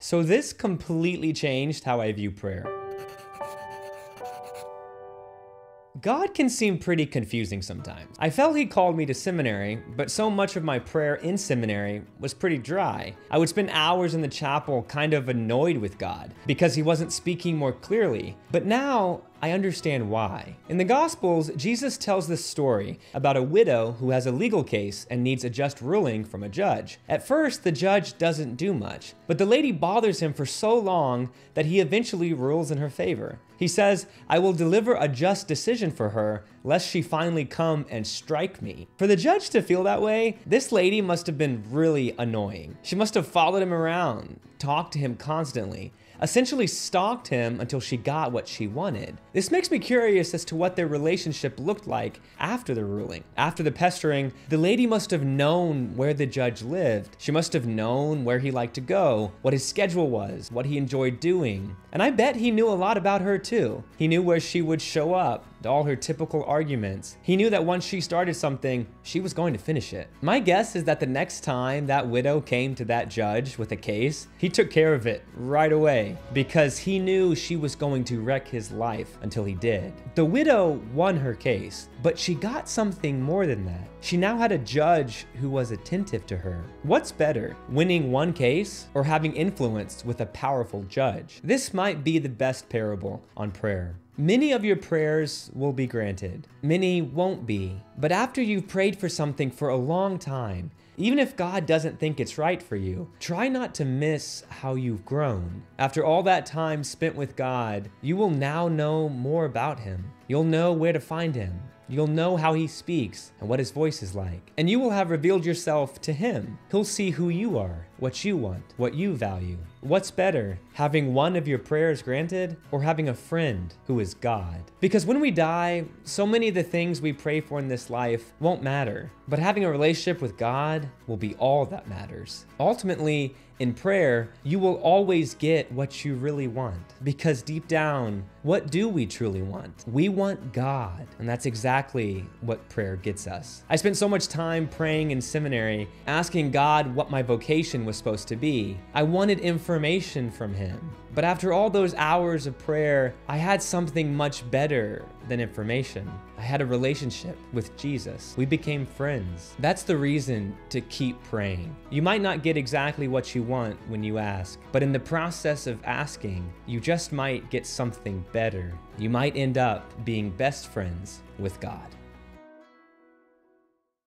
So this completely changed how I view prayer. God can seem pretty confusing sometimes. I felt he called me to seminary, but so much of my prayer in seminary was pretty dry. I would spend hours in the chapel kind of annoyed with God because he wasn't speaking more clearly. But now I understand why. In the Gospels, Jesus tells this story about a widow who has a legal case and needs a just ruling from a judge. At first, the judge doesn't do much, but the lady bothers him for so long that he eventually rules in her favor. He says, "I will deliver a just decision for her, lest she finally come and strike me." For the judge to feel that way, this lady must have been really annoying. She must have followed him around, talked to him constantly, essentially stalked him until she got what she wanted. This makes me curious as to what their relationship looked like after the ruling. After the pestering, the lady must have known where the judge lived. She must have known where he liked to go, what his schedule was, what he enjoyed doing. And I bet he knew a lot about her too. He knew where she would show up, all her typical arguments. He knew that once she started something, she was going to finish it. My guess is that the next time that widow came to that judge with a case, he took care of it right away because he knew she was going to wreck his life until he did. The widow won her case, but she got something more than that. She now had a judge who was attentive to her. What's better, winning one case or having influence with a powerful judge? This might be the best parable on prayer. Many of your prayers will be granted. Many won't be. But after you've prayed for something for a long time, even if God doesn't think it's right for you, try not to miss how you've grown. After all that time spent with God, you will now know more about him. You'll know where to find him. You'll know how he speaks and what his voice is like. And you will have revealed yourself to him. He'll see who you are, what you want, what you value. What's better, having one of your prayers granted or having a friend who is God? Because when we die, so many of the things we pray for in this life won't matter. But having a relationship with God will be all that matters. Ultimately, in prayer, you will always get what you really want. Because deep down, what do we truly want? We want God. And that's exactly what prayer gets us. I spent so much time praying in seminary, asking God what my vocation was supposed to be. I wanted information from him. But after all those hours of prayer, I had something much better than information. I had a relationship with Jesus. We became friends. That's the reason to keep praying. You might not get exactly what you want when you ask, but in the process of asking, you just might get something better. You might end up being best friends with God.